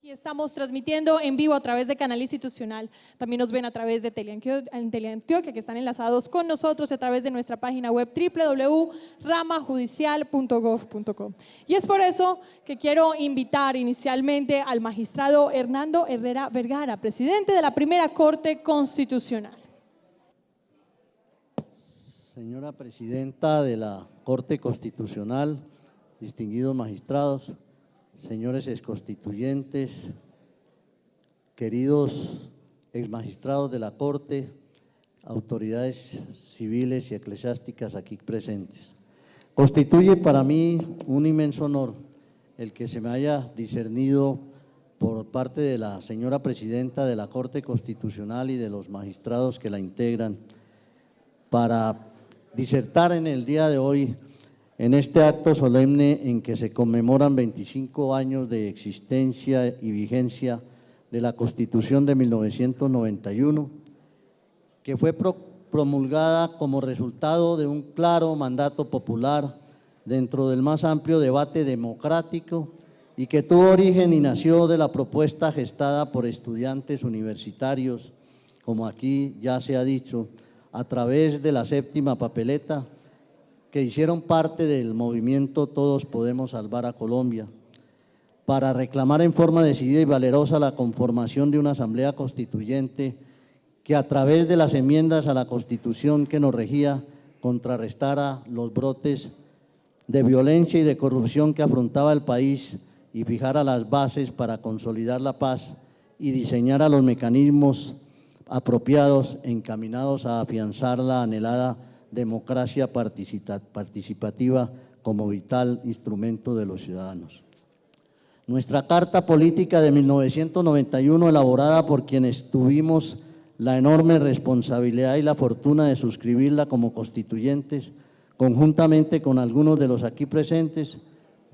Y estamos transmitiendo en vivo a través de Canal Institucional. También nos ven a través de Teleantioquia, que están enlazados con nosotros, a través de nuestra página web www.ramajudicial.gov.co. Y es por eso que quiero invitar inicialmente al magistrado Hernando Herrera Vergara, presidente de la Primera Corte Constitucional. Señora presidenta de la Corte Constitucional, distinguidos magistrados, señores exconstituyentes, queridos exmagistrados de la Corte, autoridades civiles y eclesiásticas aquí presentes. Constituye para mí un inmenso honor el que se me haya discernido por parte de la señora presidenta de la Corte Constitucional y de los magistrados que la integran para disertar en el día de hoy en este acto solemne en que se conmemoran 25 años de existencia y vigencia de la Constitución de 1991, que fue promulgada como resultado de un claro mandato popular dentro del más amplio debate democrático y que tuvo origen y nació de la propuesta gestada por estudiantes universitarios, como aquí ya se ha dicho, a través de la séptima papeleta, que hicieron parte del movimiento Todos Podemos Salvar a Colombia, para reclamar en forma decidida y valerosa la conformación de una asamblea constituyente que a través de las enmiendas a la Constitución que nos regía contrarrestara los brotes de violencia y de corrupción que afrontaba el país y fijara las bases para consolidar la paz y diseñara los mecanismos apropiados encaminados a afianzar la anhelada democracia participativa como vital instrumento de los ciudadanos. Nuestra Carta Política de 1991, elaborada por quienes tuvimos la enorme responsabilidad y la fortuna de suscribirla como constituyentes, conjuntamente con algunos de los aquí presentes,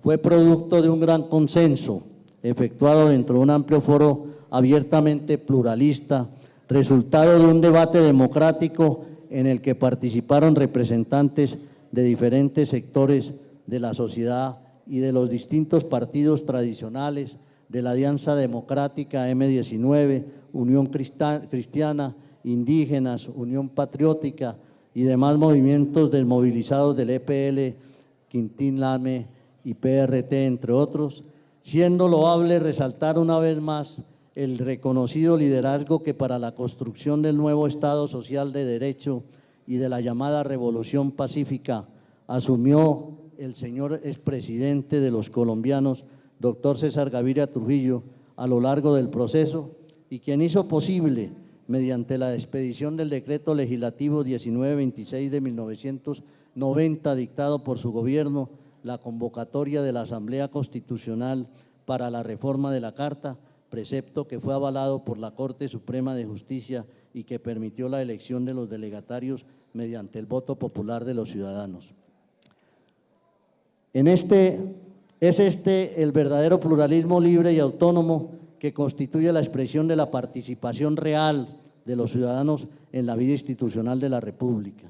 fue producto de un gran consenso efectuado dentro de un amplio foro abiertamente pluralista, resultado de un debate democrático en el que participaron representantes de diferentes sectores de la sociedad y de los distintos partidos tradicionales, de la Alianza Democrática M19, Unión Cristiana, Indígenas, Unión Patriótica y demás movimientos desmovilizados del EPL, Quintín Lame y PRT, entre otros, siendo loable resaltar una vez más el reconocido liderazgo que para la construcción del nuevo Estado Social de Derecho y de la llamada Revolución Pacífica asumió el señor expresidente de los colombianos, doctor César Gaviria Trujillo, a lo largo del proceso, y quien hizo posible, mediante la expedición del decreto legislativo 1926 de 1990, dictado por su gobierno, la convocatoria de la Asamblea Constitucional para la reforma de la Carta, precepto que fue avalado por la Corte Suprema de Justicia y que permitió la elección de los delegatarios mediante el voto popular de los ciudadanos. Es el verdadero pluralismo libre y autónomo que constituye la expresión de la participación real de los ciudadanos en la vida institucional de la República.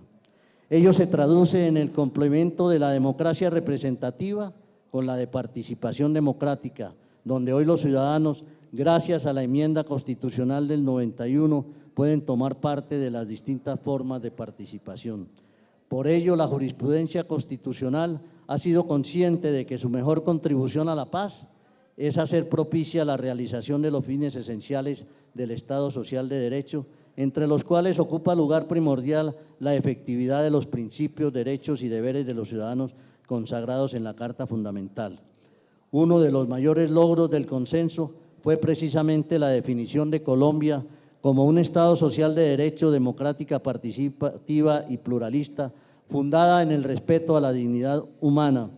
Ello se traduce en el complemento de la democracia representativa con la de participación democrática, donde hoy los ciudadanos, gracias a la enmienda constitucional del 91, pueden tomar parte de las distintas formas de participación. Por ello, la jurisprudencia constitucional ha sido consciente de que su mejor contribución a la paz es hacer propicia la realización de los fines esenciales del Estado Social de Derecho, entre los cuales ocupa lugar primordial la efectividad de los principios, derechos y deberes de los ciudadanos consagrados en la Carta Fundamental. Uno de los mayores logros del consenso fue precisamente la definición de Colombia como un Estado social de derecho, democrática, participativa y pluralista, fundada en el respeto a la dignidad humana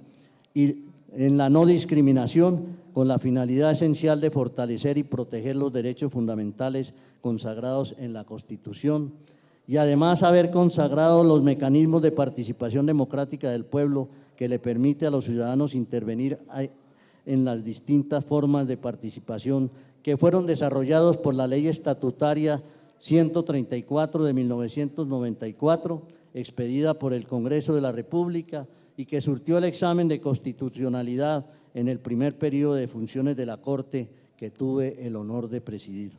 y en la no discriminación, con la finalidad esencial de fortalecer y proteger los derechos fundamentales consagrados en la Constitución, y además haber consagrado los mecanismos de participación democrática del pueblo que le permite a los ciudadanos intervenir en las distintas formas de participación que fueron desarrollados por la Ley Estatutaria 134 de 1994, expedida por el Congreso de la República y que surtió el examen de constitucionalidad en el primer periodo de funciones de la Corte, que tuve el honor de presidir.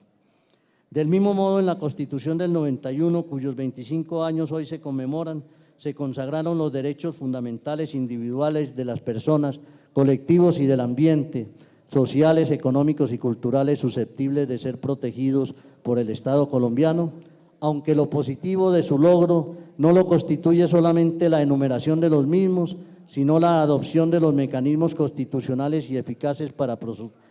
Del mismo modo, en la Constitución del 91, cuyos 25 años hoy se conmemoran, se consagraron los derechos fundamentales individuales de las personas, colectivos y del ambiente, sociales, económicos y culturales susceptibles de ser protegidos por el Estado colombiano, aunque lo positivo de su logro no lo constituye solamente la enumeración de los mismos, sino la adopción de los mecanismos constitucionales y eficaces para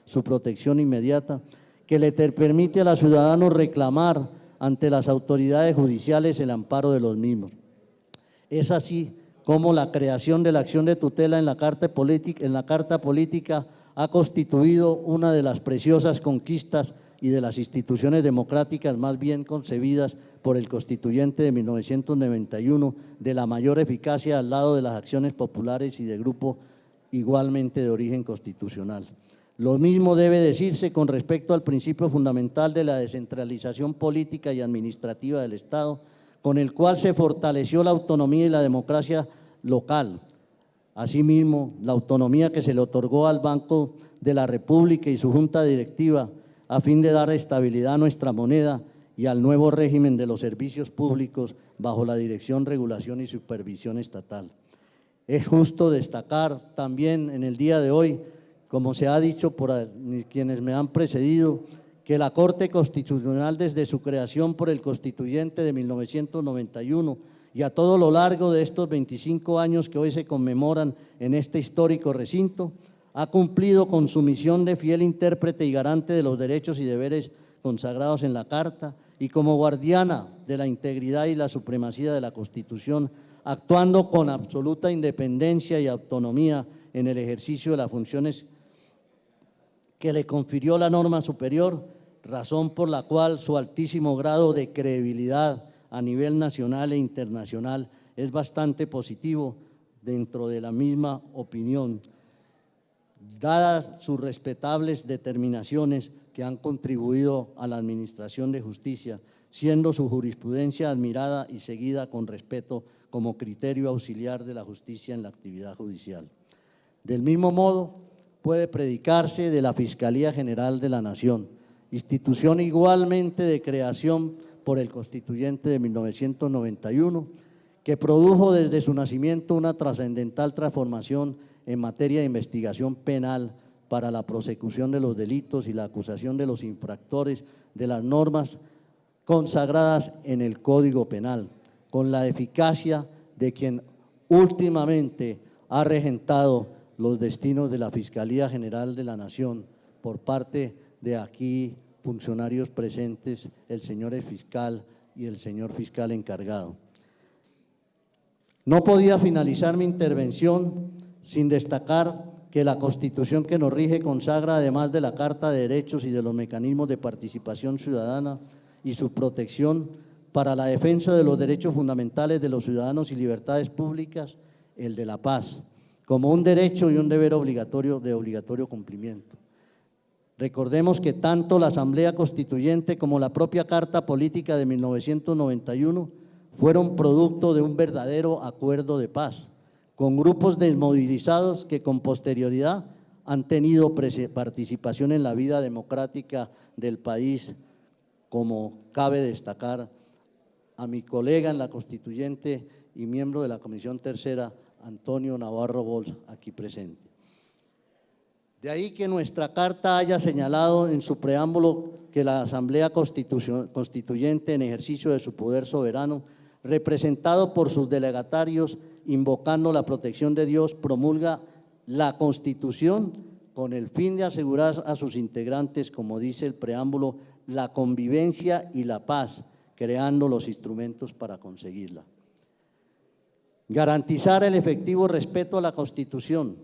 su protección inmediata, que le permite a los ciudadanos reclamar ante las autoridades judiciales el amparo de los mismos. Es así como la creación de la acción de tutela en la Carta Política ha constituido una de las preciosas conquistas y de las instituciones democráticas más bien concebidas por el Constituyente de 1991, de la mayor eficacia al lado de las acciones populares y de grupo igualmente de origen constitucional. Lo mismo debe decirse con respecto al principio fundamental de la descentralización política y administrativa del Estado, con el cual se fortaleció la autonomía y la democracia local. Asimismo, la autonomía que se le otorgó al Banco de la República y su Junta Directiva a fin de dar estabilidad a nuestra moneda y al nuevo régimen de los servicios públicos bajo la dirección, regulación y supervisión estatal. Es justo destacar también en el día de hoy, como se ha dicho por quienes me han precedido, que la Corte Constitucional desde su creación por el Constituyente de 1991 y a todo lo largo de estos 25 años que hoy se conmemoran en este histórico recinto, ha cumplido con su misión de fiel intérprete y garante de los derechos y deberes consagrados en la Carta y como guardiana de la integridad y la supremacía de la Constitución, actuando con absoluta independencia y autonomía en el ejercicio de las funciones que le confirió la norma superior, razón por la cual su altísimo grado de credibilidad a nivel nacional e internacional es bastante positivo dentro de la misma opinión, dadas sus respetables determinaciones que han contribuido a la administración de justicia, siendo su jurisprudencia admirada y seguida con respeto como criterio auxiliar de la justicia en la actividad judicial. Del mismo modo, puede predicarse de la Fiscalía General de la Nación, institución igualmente de creación por el Constituyente de 1991, que produjo desde su nacimiento una trascendental transformación en materia de investigación penal para la prosecución de los delitos y la acusación de los infractores de las normas consagradas en el Código Penal, con la eficacia de quien últimamente ha regentado los destinos de la Fiscalía General de la Nación por parte de aquí funcionarios presentes, el señor fiscal y el señor fiscal encargado. No podía finalizar mi intervención sin destacar que la Constitución que nos rige consagra, además de la Carta de Derechos y de los mecanismos de participación ciudadana y su protección para la defensa de los derechos fundamentales de los ciudadanos y libertades públicas, el de la paz, como un derecho y un deber obligatorio de obligatorio cumplimiento. Recordemos que tanto la Asamblea Constituyente como la propia Carta Política de 1991 fueron producto de un verdadero acuerdo de paz, con grupos desmovilizados que con posterioridad han tenido participación en la vida democrática del país, como cabe destacar a mi colega en la Constituyente y miembro de la Comisión Tercera, Antonio Navarro Bols, aquí presente. De ahí que nuestra Carta haya señalado en su preámbulo que la Asamblea Constituyente, en ejercicio de su poder soberano, representado por sus delegatarios, invocando la protección de Dios, promulga la Constitución con el fin de asegurar a sus integrantes, como dice el preámbulo, la convivencia y la paz, creando los instrumentos para conseguirla. Garantizar el efectivo respeto a la Constitución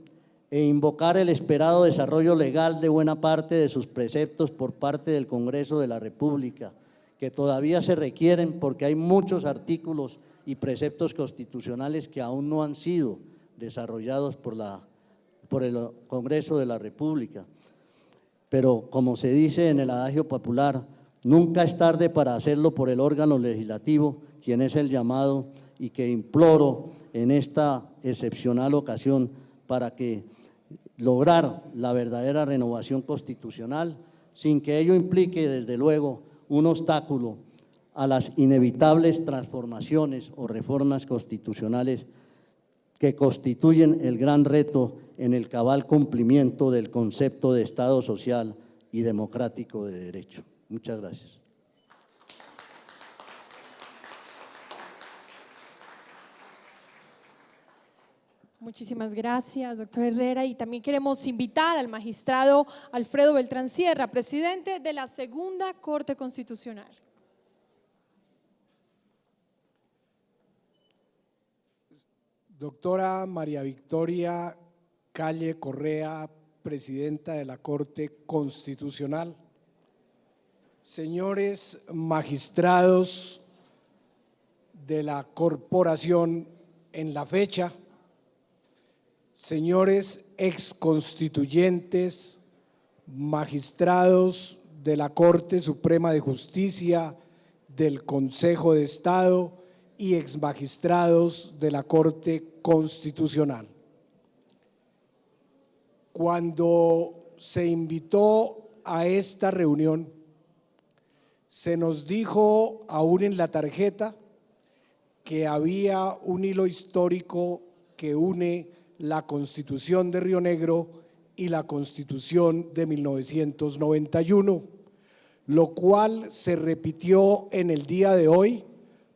e invocar el esperado desarrollo legal de buena parte de sus preceptos por parte del Congreso de la República, que todavía se requieren porque hay muchos artículos y preceptos constitucionales que aún no han sido desarrollados por el Congreso de la República. Pero como se dice en el adagio popular, nunca es tarde para hacerlo por el órgano legislativo, quien es el llamado, y que imploro en esta excepcional ocasión para que lograr la verdadera renovación constitucional, sin que ello implique, desde luego, un obstáculo a las inevitables transformaciones o reformas constitucionales que constituyen el gran reto en el cabal cumplimiento del concepto de Estado social y democrático de derecho. Muchas gracias. Muchísimas gracias, doctor Herrera. Y también queremos invitar al magistrado Alfredo Beltrán Sierra, presidente de la Segunda Corte Constitucional. Doctora María Victoria Calle Correa, presidenta de la Corte Constitucional. Señores magistrados de la corporación en la fecha, señores exconstituyentes, magistrados de la Corte Suprema de Justicia, del Consejo de Estado y exmagistrados de la Corte Constitucional. Cuando se invitó a esta reunión, se nos dijo aún en la tarjeta que había un hilo histórico que une la Constitución de Río Negro y la Constitución de 1991, lo cual se repitió en el día de hoy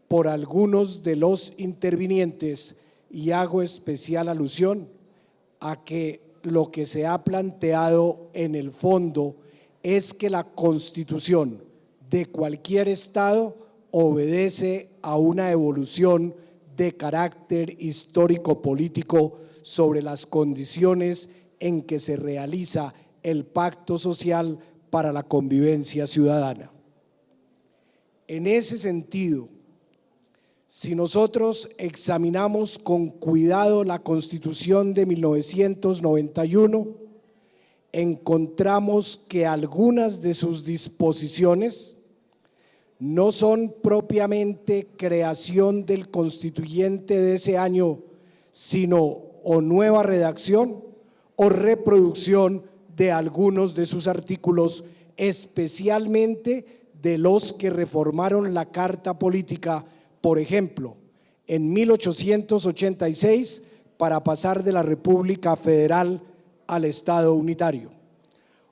por algunos de los intervinientes, y hago especial alusión a que lo que se ha planteado en el fondo es que la Constitución de cualquier Estado obedece a una evolución de carácter histórico-político sobre las condiciones en que se realiza el pacto social para la convivencia ciudadana. En ese sentido, si nosotros examinamos con cuidado la Constitución de 1991, encontramos que algunas de sus disposiciones no son propiamente creación del constituyente de ese año, sino o nueva redacción o reproducción de algunos de sus artículos, especialmente de los que reformaron la Carta Política, por ejemplo, en 1886 para pasar de la República Federal al Estado unitario,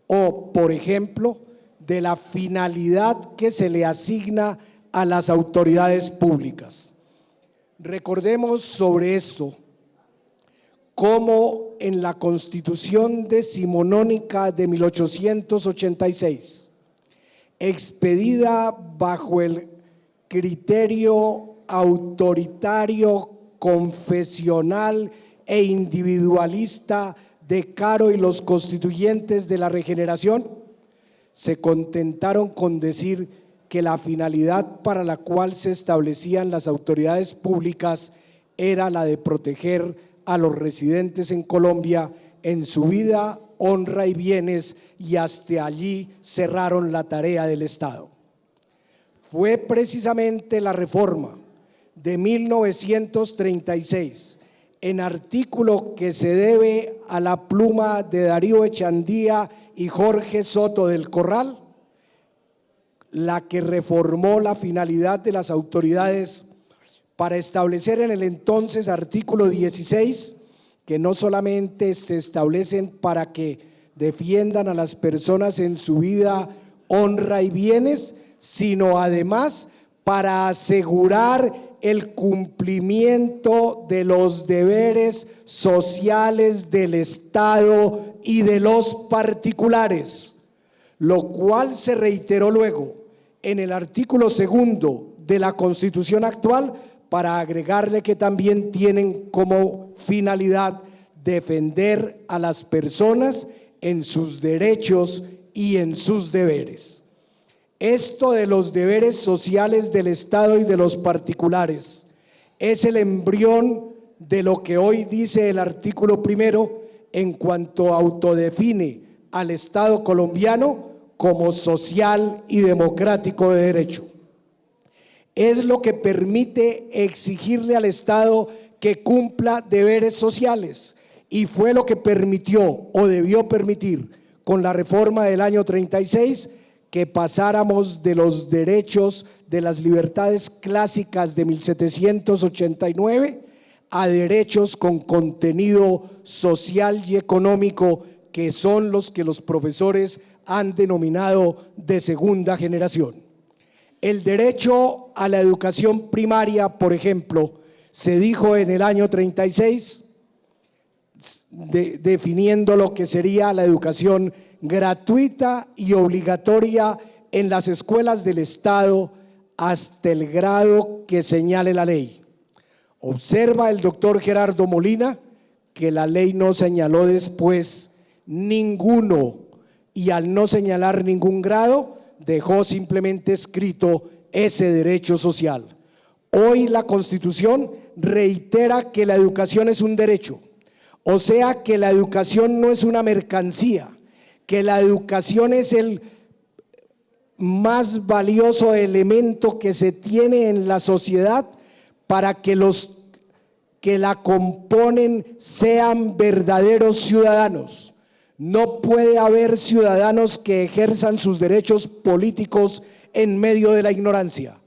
o por ejemplo, de la finalidad que se le asigna a las autoridades públicas. Recordemos sobre esto cómo en la Constitución decimonónica de 1886, expedida bajo el criterio autoritario, confesional e individualista de Caro y los constituyentes de la regeneración, se contentaron con decir que la finalidad para la cual se establecían las autoridades públicas era la de proteger a los residentes en Colombia en su vida, honra y bienes, y hasta allí cerraron la tarea del Estado. Fue precisamente la reforma de 1936, en artículo que se debe a la pluma de Darío Echandía y Jorge Soto del Corral, la que reformó la finalidad de las autoridades para establecer en el entonces artículo 16 que no solamente se establecen para que defiendan a las personas en su vida, honra y bienes, sino además para asegurar el cumplimiento de los deberes sociales del Estado y de los particulares, lo cual se reiteró luego en el artículo 2 de la Constitución actual para agregarle que también tienen como finalidad defender a las personas en sus derechos y en sus deberes. Esto de los deberes sociales del Estado y de los particulares es el embrión de lo que hoy dice el artículo 1 en cuanto autodefine al Estado colombiano como social y democrático de derecho. Es lo que permite exigirle al Estado que cumpla deberes sociales, y fue lo que permitió o debió permitir con la reforma del año 36, que pasáramos de los derechos de las libertades clásicas de 1789 a derechos con contenido social y económico, que son los que los profesores han denominado de segunda generación. El derecho a la educación primaria, por ejemplo, se dijo en el año 36, definiendo lo que sería la educación gratuita y obligatoria en las escuelas del Estado hasta el grado que señale la ley. Observa el doctor Gerardo Molina que la ley no señaló después ninguno, y al no señalar ningún grado dejó simplemente escrito ese derecho social. Hoy la Constitución reitera que la educación es un derecho, o sea que la educación no es una mercancía, que la educación es el más valioso elemento que se tiene en la sociedad para que los que la componen sean verdaderos ciudadanos. No puede haber ciudadanos que ejerzan sus derechos políticos en medio de la ignorancia.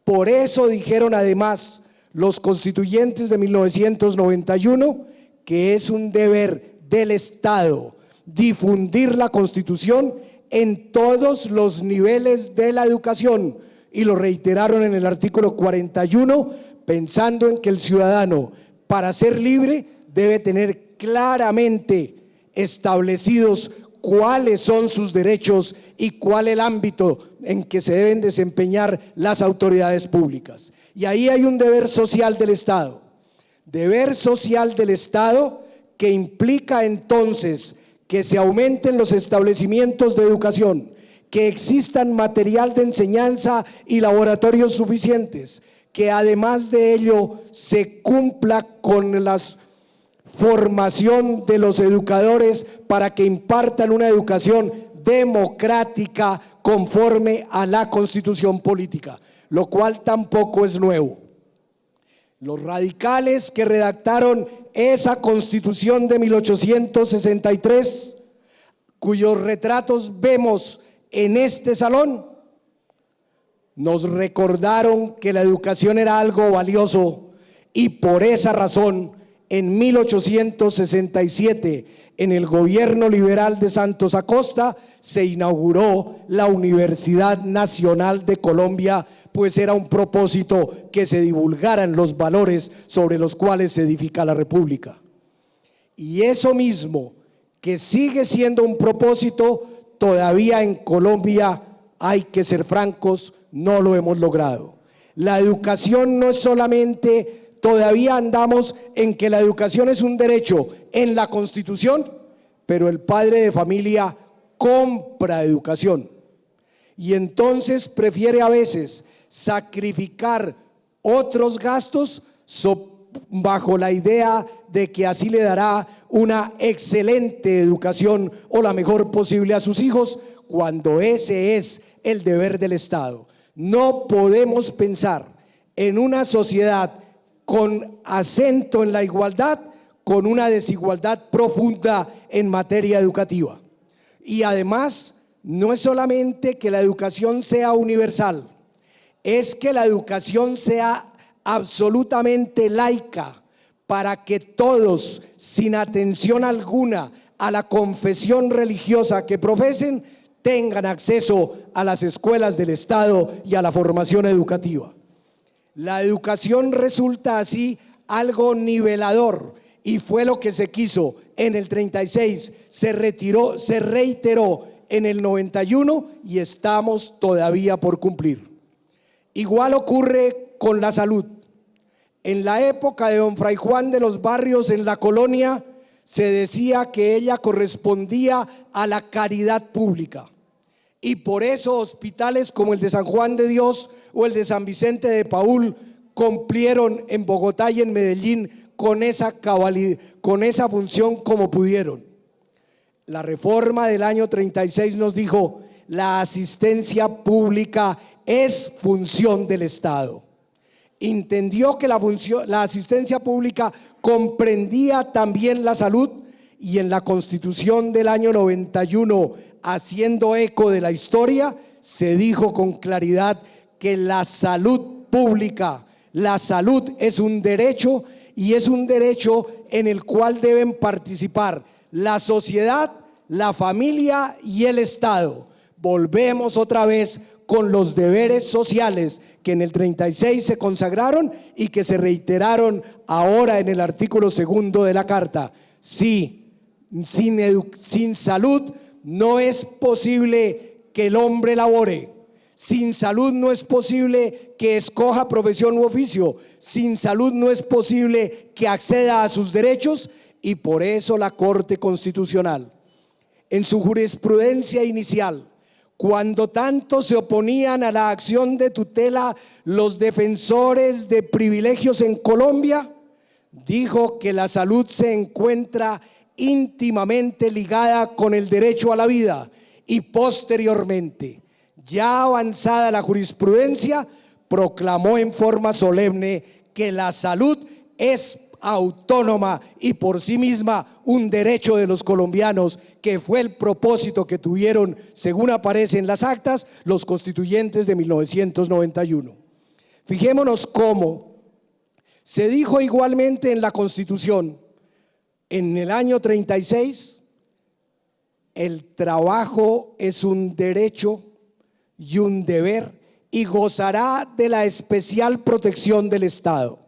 Por eso dijeron además los constituyentes de 1991 que es un deber del Estado difundir la Constitución en todos los niveles de la educación, y lo reiteraron en el artículo 41, pensando en que el ciudadano, para ser libre, debe tener claramente establecidos cuáles son sus derechos y cuál el ámbito en que se deben desempeñar las autoridades públicas. Y ahí hay un deber social del Estado. Deber social del Estado que implica entonces que se aumenten los establecimientos de educación, que existan material de enseñanza y laboratorios suficientes, que además de ello se cumpla con la formación de los educadores para que impartan una educación democrática conforme a la Constitución política, lo cual tampoco es nuevo. Los radicales que redactaron esa Constitución de 1863, cuyos retratos vemos en este salón, nos recordaron que la educación era algo valioso, y por esa razón en 1867 en el gobierno liberal de Santos Acosta se inauguró la Universidad Nacional de Colombia, pues era un propósito que se divulgaran los valores sobre los cuales se edifica la República. Y eso mismo, que sigue siendo un propósito, todavía en Colombia, hay que ser francos, no lo hemos logrado. La educación no es solamente, todavía andamos en que la educación es un derecho en la Constitución, pero el padre de familia compra educación y entonces prefiere a veces sacrificar otros gastos bajo la idea de que así le dará una excelente educación o la mejor posible a sus hijos, cuando ese es el deber del Estado. No podemos pensar en una sociedad con acento en la igualdad con una desigualdad profunda en materia educativa. Y además, no es solamente que la educación sea universal, es que la educación sea absolutamente laica, para que todos, sin atención alguna a la confesión religiosa que profesen, tengan acceso a las escuelas del Estado y a la formación educativa. La educación resulta así algo nivelador, y fue lo que se quiso en el 36, se reiteró en el 91 y estamos todavía por cumplir. Igual ocurre con la salud. En la época de don Fray Juan de los Barrios en la colonia se decía que ella correspondía a la caridad pública, y por eso hospitales como el de San Juan de Dios o el de San Vicente de Paúl cumplieron en Bogotá y en Medellín con esa función como pudieron. La reforma del año 36 nos dijo: la asistencia pública es función del Estado. Entendió que la asistencia pública comprendía también la salud, y en la Constitución del año 91, haciendo eco de la historia, se dijo con claridad que la salud pública, la salud es un derecho, y es un derecho en el cual deben participar la sociedad, la familia y el Estado. Volvemos otra vez con los deberes sociales que en el 36 se consagraron y que se reiteraron ahora en el artículo 2 de la Carta. Sí, sin salud no es posible que el hombre labore. Sin salud no es posible que escoja profesión u oficio. Sin salud no es posible que acceda a sus derechos, y por eso la Corte Constitucional, en su jurisprudencia inicial, cuando tanto se oponían a la acción de tutela los defensores de privilegios en Colombia, dijo que la salud se encuentra íntimamente ligada con el derecho a la vida, y posteriormente, ya avanzada la jurisprudencia, proclamó en forma solemne que la salud es autónoma y por sí misma un derecho de los colombianos, que fue el propósito que tuvieron, según aparece en las actas, los constituyentes de 1991. Fijémonos cómo se dijo igualmente en la Constitución, en el año 36, el trabajo es un derecho y un deber y gozará de la especial protección del Estado.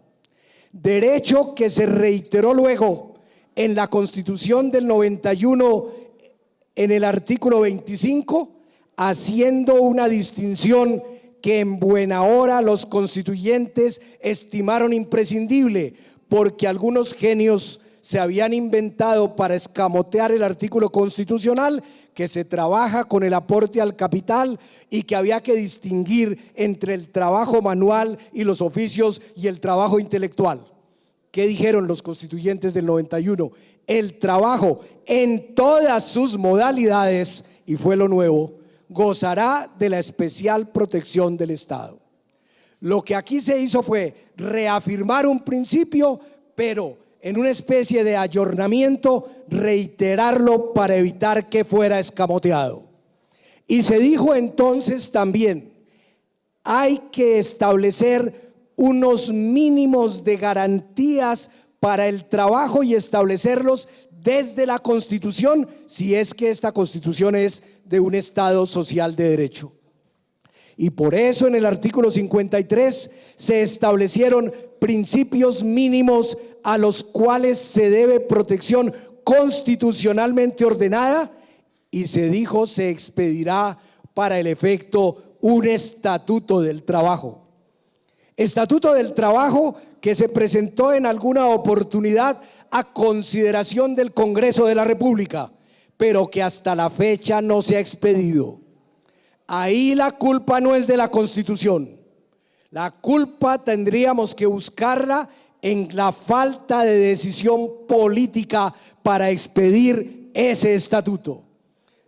Derecho que se reiteró luego en la Constitución del 91 en el artículo 25, haciendo una distinción que en buena hora los constituyentes estimaron imprescindible, porque algunos genios se habían inventado para escamotear el artículo constitucional que se trabaja con el aporte al capital y que había que distinguir entre el trabajo manual y los oficios y el trabajo intelectual. ¿Qué dijeron los constituyentes del 91? El trabajo en todas sus modalidades, y fue lo nuevo, gozará de la especial protección del Estado. Lo que aquí se hizo fue reafirmar un principio, pero en una especie de ayornamiento, reiterarlo para evitar que fuera escamoteado. Y se dijo entonces también, hay que establecer unos mínimos de garantías para el trabajo y establecerlos desde la Constitución, si es que esta Constitución es de un Estado social de derecho. Y por eso en el artículo 53 se establecieron principios mínimos a los cuales se debe protección constitucionalmente ordenada, y se dijo se expedirá para el efecto un estatuto del trabajo. Estatuto del trabajo que se presentó en alguna oportunidad a consideración del Congreso de la República, pero que hasta la fecha no se ha expedido. Ahí la culpa no es de la Constitución. La culpa tendríamos que buscarla en la falta de decisión política para expedir ese estatuto.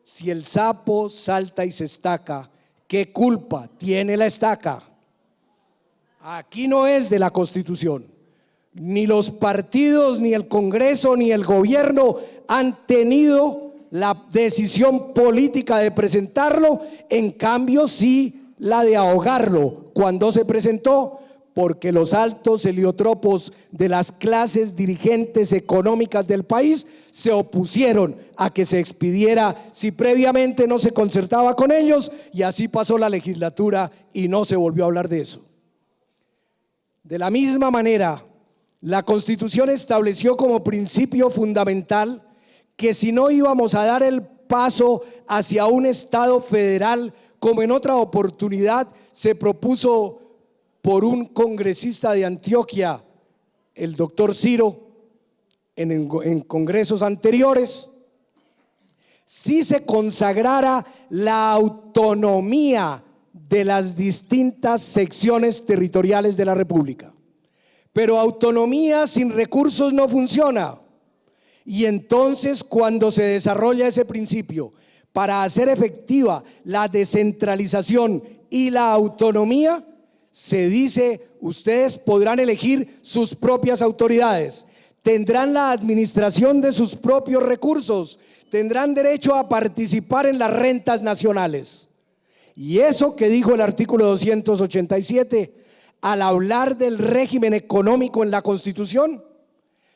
Si el sapo salta y se estaca, ¿qué culpa tiene la estaca? Aquí no es de la Constitución. Ni los partidos, ni el Congreso, ni el gobierno han tenido la decisión política de presentarlo, en cambio sí la de ahogarlo cuando se presentó, porque los altos heliotropos de las clases dirigentes económicas del país se opusieron a que se expidiera si previamente no se concertaba con ellos, y así pasó la legislatura y no se volvió a hablar de eso. De la misma manera, la Constitución estableció como principio fundamental que si no íbamos a dar el paso hacia un Estado federal, como en otra oportunidad se propuso por un congresista de Antioquia, el doctor Ciro, en congresos anteriores, si se consagrara la autonomía de las distintas secciones territoriales de la República. Pero autonomía sin recursos no funciona. Y entonces, cuando se desarrolla ese principio para hacer efectiva la descentralización y la autonomía, se dice: ustedes podrán elegir sus propias autoridades, tendrán la administración de sus propios recursos, tendrán derecho a participar en las rentas nacionales. Y eso que dijo el artículo 287, al hablar del régimen económico en la Constitución,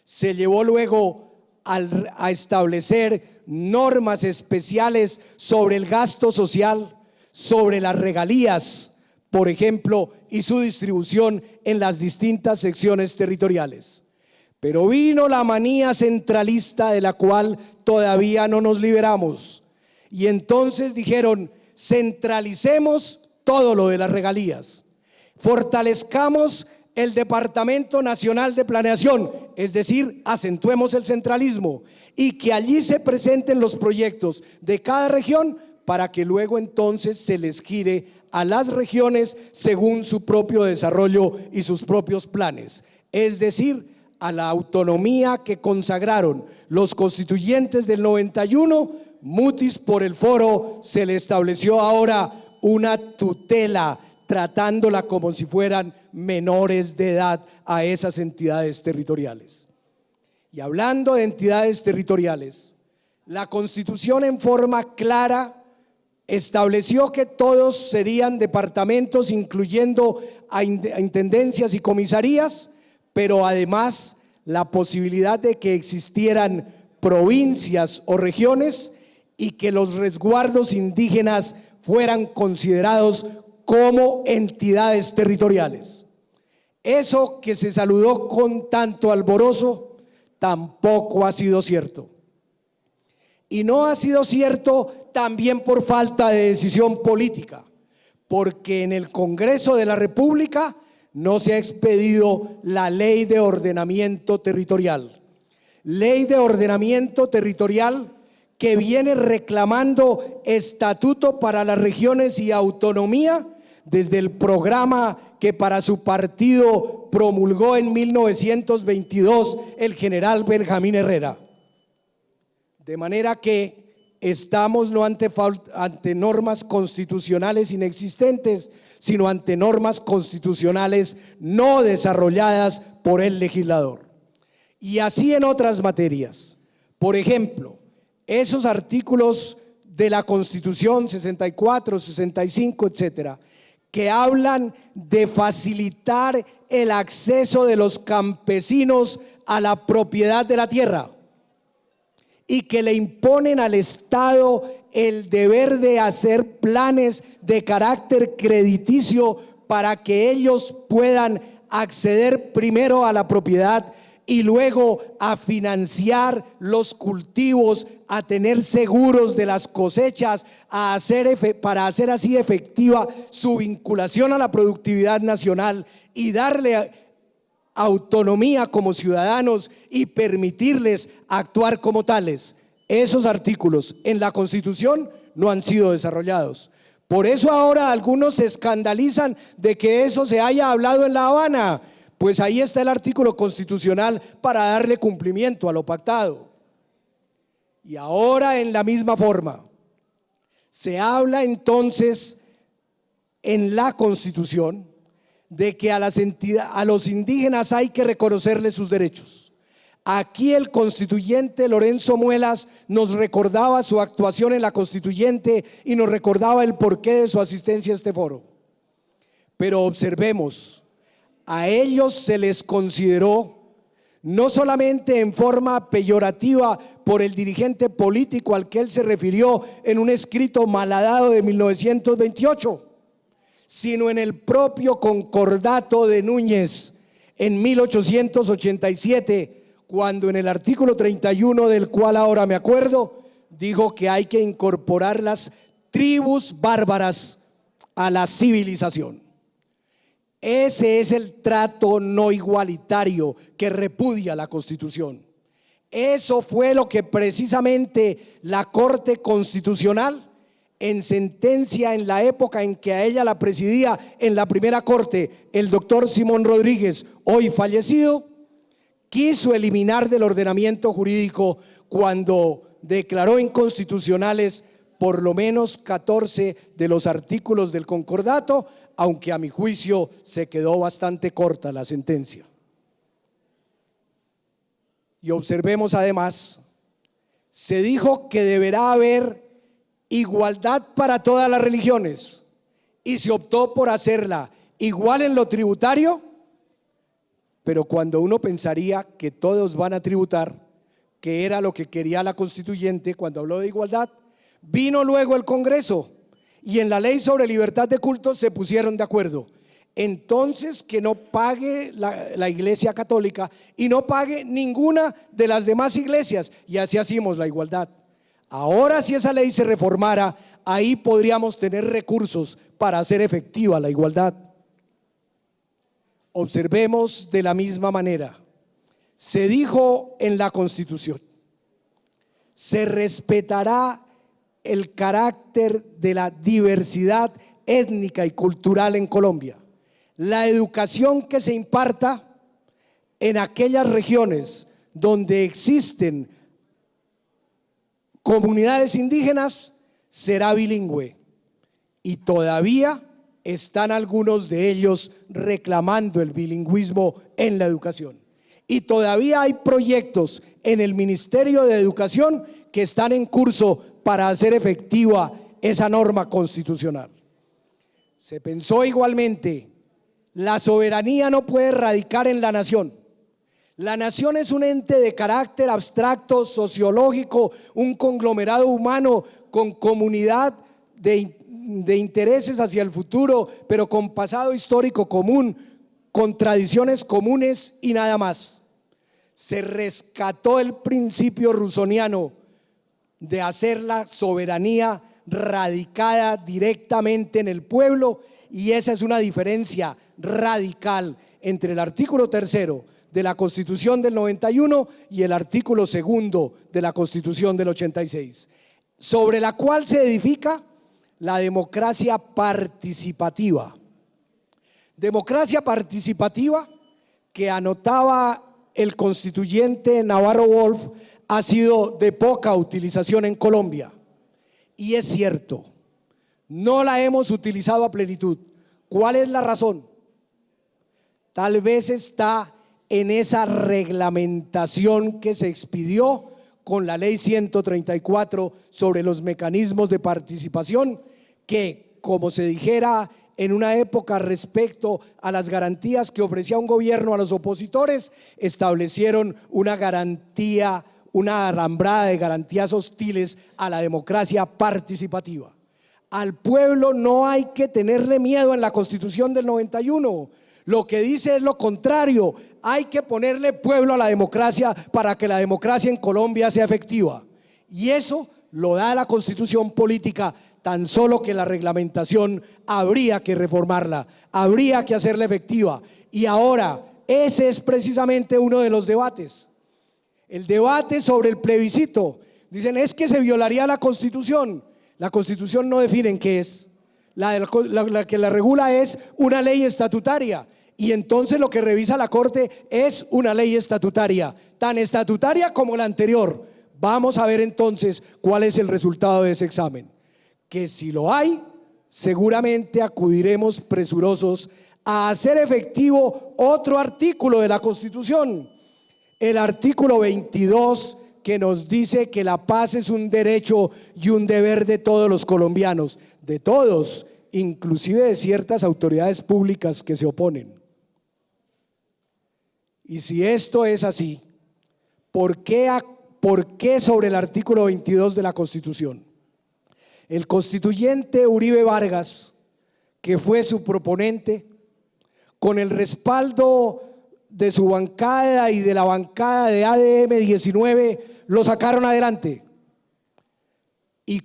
se llevó luego a establecer normas especiales sobre el gasto social, sobre las regalías, por ejemplo, y su distribución en las distintas secciones territoriales. Pero vino la manía centralista de la cual todavía no nos liberamos. Y entonces dijeron: centralicemos todo lo de las regalías, fortalezcamos el Departamento Nacional de Planeación, es decir, acentuemos el centralismo y que allí se presenten los proyectos de cada región para que luego entonces se les gire a las regiones según su propio desarrollo y sus propios planes, es decir, a la autonomía que consagraron los constituyentes del 91, mutis por el foro se le estableció ahora una tutela, tratándola como si fueran menores de edad a esas entidades territoriales. Y hablando de entidades territoriales, la Constitución en forma clara estableció que todos serían departamentos, incluyendo a intendencias y comisarías, pero además la posibilidad de que existieran provincias o regiones y que los resguardos indígenas fueran considerados como entidades territoriales. Eso que se saludó con tanto alborozo tampoco ha sido cierto. Y no ha sido cierto también por falta de decisión política, porque en el Congreso de la República no se ha expedido la Ley de Ordenamiento Territorial. Ley de Ordenamiento Territorial que viene reclamando estatuto para las regiones y autonomía desde el programa que para su partido promulgó en 1922 el general Benjamín Herrera. De manera que estamos no ante normas constitucionales inexistentes, sino ante normas constitucionales no desarrolladas por el legislador. Y así en otras materias. Por ejemplo, esos artículos de la Constitución 64, 65, etcétera, que hablan de facilitar el acceso de los campesinos a la propiedad de la tierra y que le imponen al Estado el deber de hacer planes de carácter crediticio para que ellos puedan acceder primero a la propiedad y luego a financiar los cultivos, a tener seguros de las cosechas, para hacer así efectiva su vinculación a la productividad nacional y darle autonomía como ciudadanos y permitirles actuar como tales. Esos artículos en la Constitución no han sido desarrollados. Por eso ahora algunos se escandalizan de que eso se haya hablado en La Habana. Pues ahí está el artículo constitucional para darle cumplimiento a lo pactado. Y ahora en la misma forma se habla entonces en la Constitución de que a los indígenas hay que reconocerles sus derechos. Aquí el constituyente Lorenzo Muelas nos recordaba su actuación en la Constituyente y nos recordaba el porqué de su asistencia a este foro. Pero observemos, a ellos se les consideró no solamente en forma peyorativa por el dirigente político al que él se refirió en un escrito malhadado de 1928, sino en el propio concordato de Núñez en 1887, cuando en el artículo 31, del cual ahora me acuerdo, dijo que hay que incorporar las tribus bárbaras a la civilización. Ese es el trato no igualitario que repudia la Constitución. Eso fue lo que precisamente la Corte Constitucional, en sentencia en la época en que a ella la presidía en la primera Corte el doctor Simón Rodríguez, hoy fallecido, quiso eliminar del ordenamiento jurídico cuando declaró inconstitucionales por lo menos 14 de los artículos del concordato, aunque a mi juicio se quedó bastante corta la sentencia. Y observemos además, se dijo que deberá haber igualdad para todas las religiones y se optó por hacerla igual en lo tributario, pero cuando uno pensaría que todos van a tributar, que era lo que quería la constituyente cuando habló de igualdad, vino luego el Congreso y en la ley sobre libertad de culto se pusieron de acuerdo. Entonces que no pague la Iglesia Católica y no pague ninguna de las demás iglesias, y así hacemos la igualdad. Ahora, si esa ley se reformara, ahí podríamos tener recursos para hacer efectiva la igualdad. Observemos de la misma manera, se dijo en la Constitución, se respetará el carácter de la diversidad étnica y cultural en Colombia. La educación que se imparta en aquellas regiones donde existen comunidades indígenas será bilingüe, y todavía están algunos de ellos reclamando el bilingüismo en la educación. Y todavía hay proyectos en el Ministerio de Educación que están en curso para hacer efectiva esa norma constitucional. Se pensó igualmente, la soberanía no puede radicar en la nación. La nación es un ente de carácter abstracto, sociológico, un conglomerado humano con comunidad de intereses hacia el futuro, pero con pasado histórico común, con tradiciones comunes y nada más. Se rescató el principio rusoniano de hacer la soberanía radicada directamente en el pueblo, y esa es una diferencia radical entre el artículo 3º de la Constitución del 91 y el artículo 2º de la Constitución del 86, sobre la cual se edifica la democracia participativa. Democracia participativa que, anotaba el constituyente Navarro Wolf, ha sido de poca utilización en Colombia. Y es cierto, no la hemos utilizado a plenitud. ¿Cuál es la razón? Tal vez está en esa reglamentación que se expidió con la ley 134 sobre los mecanismos de participación, que, como se dijera en una época respecto a las garantías que ofrecía un gobierno a los opositores, establecieron una garantía, una alambrada de garantías hostiles a la democracia participativa. Al pueblo no hay que tenerle miedo en la Constitución del 91. Lo que dice es lo contrario, hay que ponerle pueblo a la democracia para que la democracia en Colombia sea efectiva. Y eso lo da la Constitución política, tan solo que la reglamentación habría que reformarla, habría que hacerla efectiva. Y ahora, ese es precisamente uno de los debates. El debate sobre el plebiscito. Dicen, es que se violaría la Constitución. La Constitución no define en qué es. La que la regula es una ley estatutaria, y entonces lo que revisa la Corte es una ley estatutaria, tan estatutaria como la anterior. Vamos a ver entonces cuál es el resultado de ese examen, que si lo hay, seguramente acudiremos presurosos a hacer efectivo otro artículo de la Constitución, el artículo 22, que nos dice que la paz es un derecho y un deber de todos los colombianos, de todos, inclusive de ciertas autoridades públicas que se oponen. Y si esto es así, ¿por qué sobre el artículo 22 de la Constitución? El constituyente Uribe Vargas, que fue su proponente, con el respaldo de su bancada y de la bancada de ADM 19, lo sacaron adelante. Y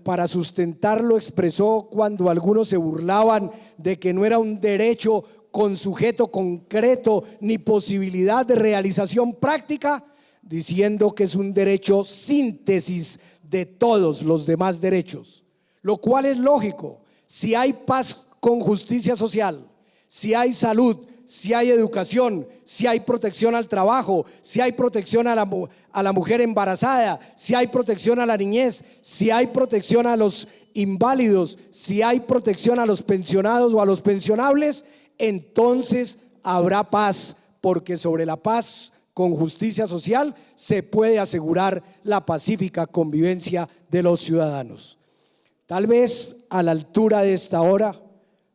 para sustentarlo expresó, cuando algunos se burlaban de que no era un derecho con sujeto concreto ni posibilidad de realización práctica, diciendo que es un derecho síntesis de todos los demás derechos, lo cual es lógico. Si hay paz con justicia social, si hay salud, si hay educación, si hay protección al trabajo, si hay protección a la mujer embarazada, si hay protección a la niñez, si hay protección a los inválidos, si hay protección a los pensionados o a los pensionables, entonces habrá paz, porque sobre la paz con justicia social se puede asegurar la pacífica convivencia de los ciudadanos. Tal vez a la altura de esta hora,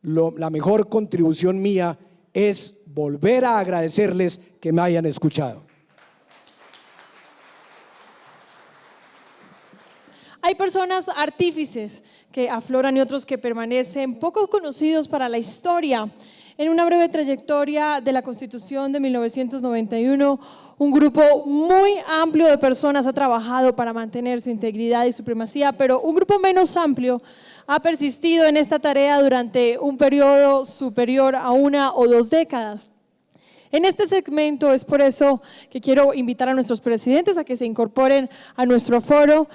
la mejor contribución mía es volver a agradecerles que me hayan escuchado. Hay personas artífices que afloran y otros que permanecen poco conocidos para la historia. En una breve trayectoria de la Constitución de 1991, un grupo muy amplio de personas ha trabajado para mantener su integridad y supremacía, pero un grupo menos amplio ha persistido en esta tarea durante un periodo superior a 1 o 2 décadas. En este segmento es por eso que quiero invitar a nuestros presidentes a que se incorporen a nuestro foro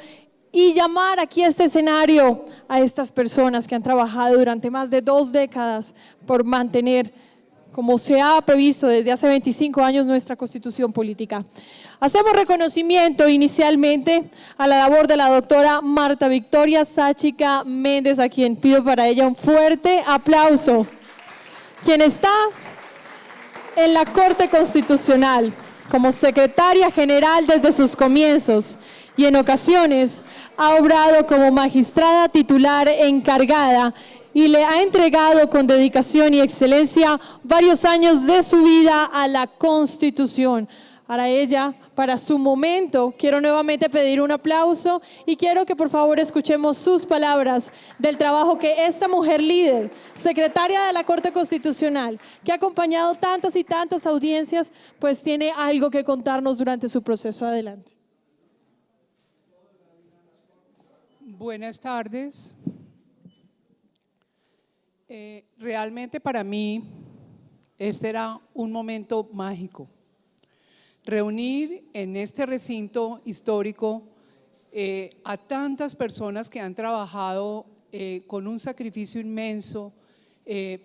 y llamar aquí a este escenario a estas personas que han trabajado durante más de 2 décadas por mantener, como se ha previsto desde hace 25 años, nuestra Constitución política. Hacemos reconocimiento inicialmente a la labor de la doctora Marta Victoria Sáchica Méndez, a quien pido para ella un fuerte aplauso, quien está en la Corte Constitucional como secretaria general desde sus comienzos y en ocasiones ha obrado como magistrada titular encargada y le ha entregado con dedicación y excelencia varios años de su vida a la Constitución. Para ella, para su momento, quiero nuevamente pedir un aplauso y quiero que por favor escuchemos sus palabras del trabajo que esta mujer líder, secretaria de la Corte Constitucional, que ha acompañado tantas y tantas audiencias, pues tiene algo que contarnos durante su proceso. Adelante. Buenas tardes. Realmente para mí este era un momento mágico. Reunir en este recinto histórico a tantas personas que han trabajado con un sacrificio inmenso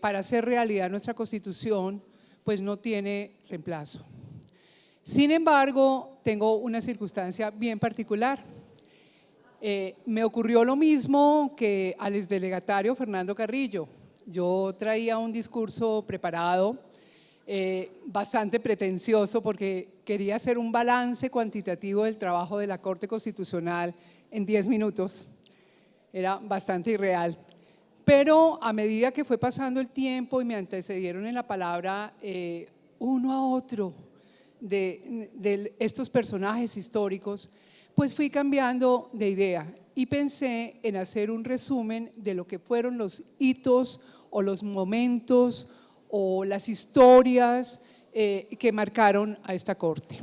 para hacer realidad nuestra Constitución, pues no tiene reemplazo. Sin embargo, tengo una circunstancia bien particular. Me ocurrió lo mismo que al exdelegatario Fernando Carrillo. Yo traía un discurso preparado, bastante pretencioso, porque quería hacer un balance cuantitativo del trabajo de la Corte Constitucional en 10 minutos. Era bastante irreal. Pero a medida que fue pasando el tiempo y me antecedieron en la palabra uno a otro de estos personajes históricos, pues fui cambiando de idea y pensé en hacer un resumen de lo que fueron los hitos o los momentos o las historias que marcaron a esta Corte.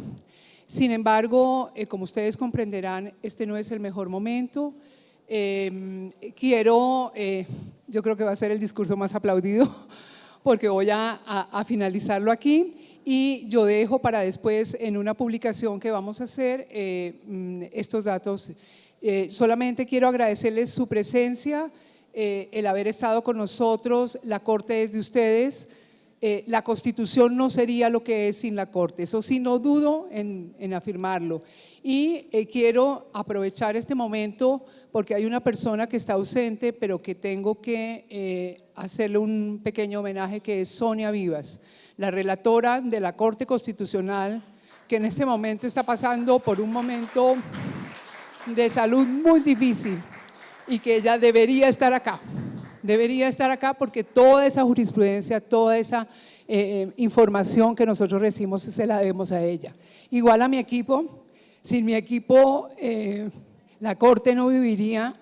Sin embargo, como ustedes comprenderán, este no es el mejor momento. Yo creo que va a ser el discurso más aplaudido porque voy a finalizarlo aquí. Y yo dejo para después en una publicación que vamos a hacer estos datos. Solamente quiero agradecerles su presencia, el haber estado con nosotros. La Corte es de ustedes. La Constitución no sería lo que es sin la Corte. Eso sí, no dudo en afirmarlo. Y quiero aprovechar este momento porque hay una persona que está ausente, pero que tengo que hacerle un pequeño homenaje, que es Sonia Vivas, la relatora de la Corte Constitucional, que en este momento está pasando por un momento de salud muy difícil y que ella debería estar acá porque toda esa jurisprudencia, toda esa información que nosotros recibimos se la debemos a ella. Igual a mi equipo, sin mi equipo la Corte no viviría.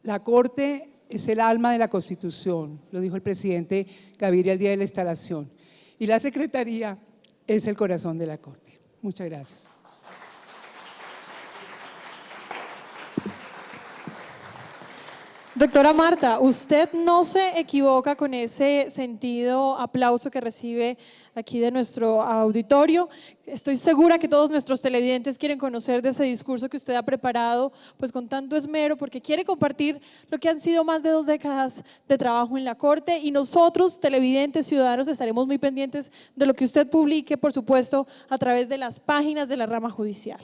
La Corte es el alma de la Constitución, lo dijo el presidente Gaviria el día de la instalación. Y la Secretaría es el corazón de la Corte. Muchas gracias. Doctora Marta, usted no se equivoca con ese sentido aplauso que recibe aquí de nuestro auditorio. Estoy segura que todos nuestros televidentes quieren conocer de ese discurso que usted ha preparado, pues con tanto esmero, porque quiere compartir lo que han sido más de 2 décadas de trabajo en la Corte, y nosotros, televidentes, ciudadanos, estaremos muy pendientes de lo que usted publique, por supuesto, a través de las páginas de la rama judicial.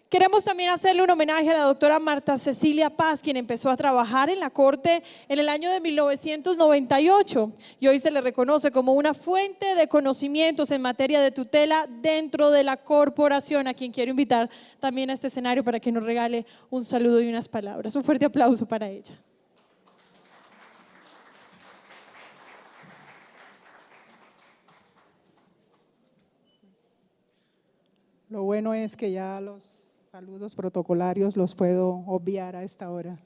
Queremos también hacerle un homenaje a la doctora Marta Cecilia Paz, quien empezó a trabajar en la Corte en el año de 1998 y hoy se le reconoce como una fuente de conocimientos en materia de tutela dentro de la corporación, a quien quiero invitar también a este escenario para que nos regale un saludo y unas palabras. Un fuerte aplauso para ella. Lo bueno es que ya los saludos protocolarios los puedo obviar a esta hora.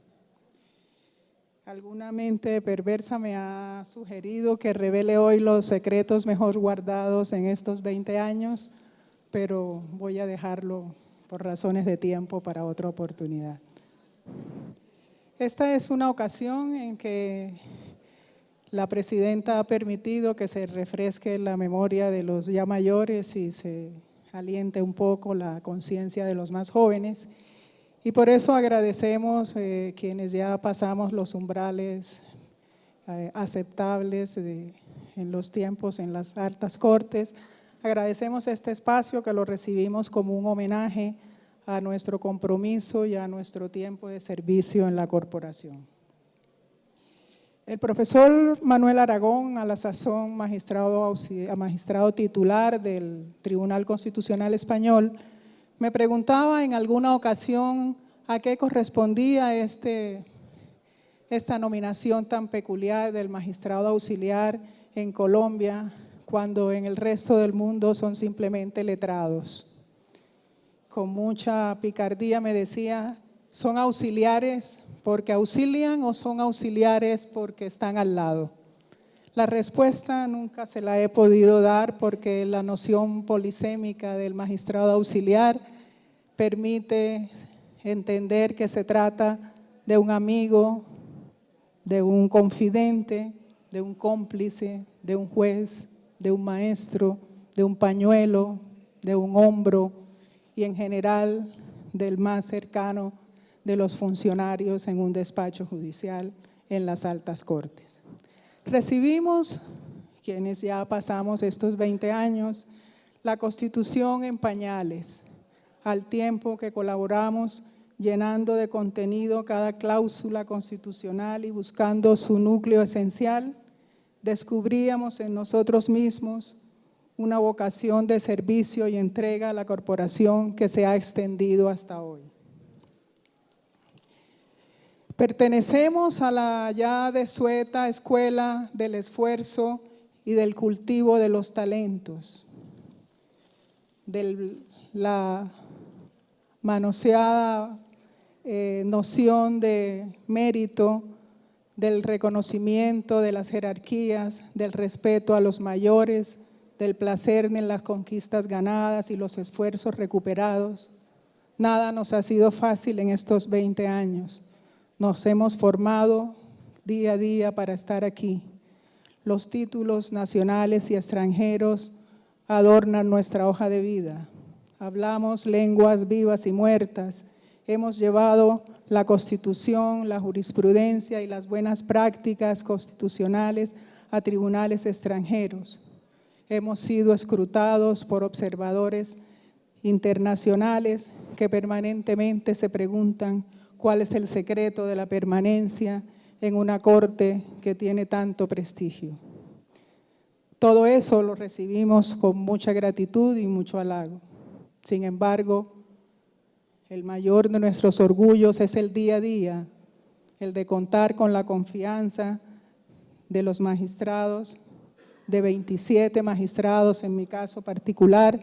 Alguna mente perversa me ha sugerido que revele hoy los secretos mejor guardados en estos 20 años, pero voy a dejarlo por razones de tiempo para otra oportunidad. Esta es una ocasión en que la presidenta ha permitido que se refresque la memoria de los ya mayores y se aliente un poco la conciencia de los más jóvenes. Y por eso agradecemos quienes ya pasamos los umbrales aceptables en los tiempos en las altas cortes. Agradecemos este espacio que lo recibimos como un homenaje a nuestro compromiso y a nuestro tiempo de servicio en la corporación. El profesor Manuel Aragón, a la sazón magistrado titular del Tribunal Constitucional Español, me preguntaba en alguna ocasión a qué correspondía esta nominación tan peculiar del magistrado auxiliar en Colombia, cuando en el resto del mundo son simplemente letrados. Con mucha picardía me decía, ¿son auxiliares porque auxilian o son auxiliares porque están al lado? La respuesta nunca se la he podido dar porque la noción polisémica del magistrado auxiliar permite entender que se trata de un amigo, de un confidente, de un cómplice, de un juez, de un maestro, de un pañuelo, de un hombro y en general del más cercano de los funcionarios en un despacho judicial en las altas cortes. Recibimos, quienes ya pasamos estos 20 años, la Constitución en pañales, al tiempo que colaboramos llenando de contenido cada cláusula constitucional y buscando su núcleo esencial, descubríamos en nosotros mismos una vocación de servicio y entrega a la corporación que se ha extendido hasta hoy. Pertenecemos a la ya desueta escuela del esfuerzo y del cultivo de los talentos, de la manoseada noción de mérito, del reconocimiento de las jerarquías, del respeto a los mayores, del placer en las conquistas ganadas y los esfuerzos recuperados. Nada nos ha sido fácil en estos 20 años. Nos hemos formado día a día para estar aquí. Los títulos nacionales y extranjeros adornan nuestra hoja de vida. Hablamos lenguas vivas y muertas. Hemos llevado la Constitución, la jurisprudencia y las buenas prácticas constitucionales a tribunales extranjeros. Hemos sido escrutados por observadores internacionales que permanentemente se preguntan cuál es el secreto de la permanencia en una corte que tiene tanto prestigio. Todo eso lo recibimos con mucha gratitud y mucho halago. Sin embargo, el mayor de nuestros orgullos es el día a día, el de contar con la confianza de los magistrados, de 27 magistrados en mi caso particular,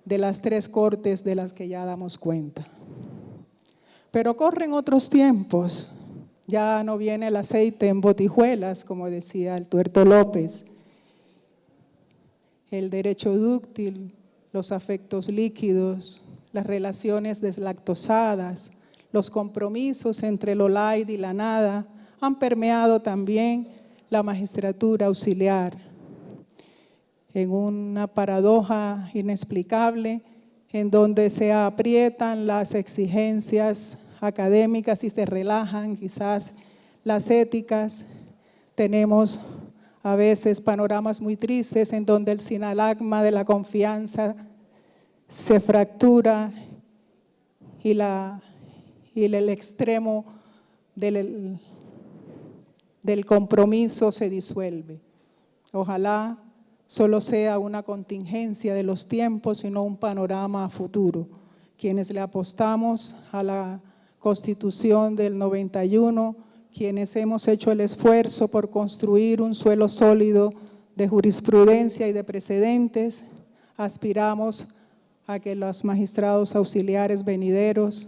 de las 3 cortes de las que ya damos cuenta. Pero corren otros tiempos, ya no viene el aceite en botijuelas, como decía el Tuerto López. El derecho dúctil, los afectos líquidos, las relaciones deslactosadas, los compromisos entre lo light y la nada han permeado también la magistratura auxiliar. En una paradoja inexplicable, en donde se aprietan las exigencias académicas y se relajan quizás las éticas, tenemos a veces panoramas muy tristes en donde el sinalagma de la confianza se fractura y el extremo del compromiso se disuelve. Ojalá solo sea una contingencia de los tiempos y no un panorama futuro. Quienes le apostamos a la Constitución del 91, quienes hemos hecho el esfuerzo por construir un suelo sólido de jurisprudencia y de precedentes, aspiramos a que los magistrados auxiliares venideros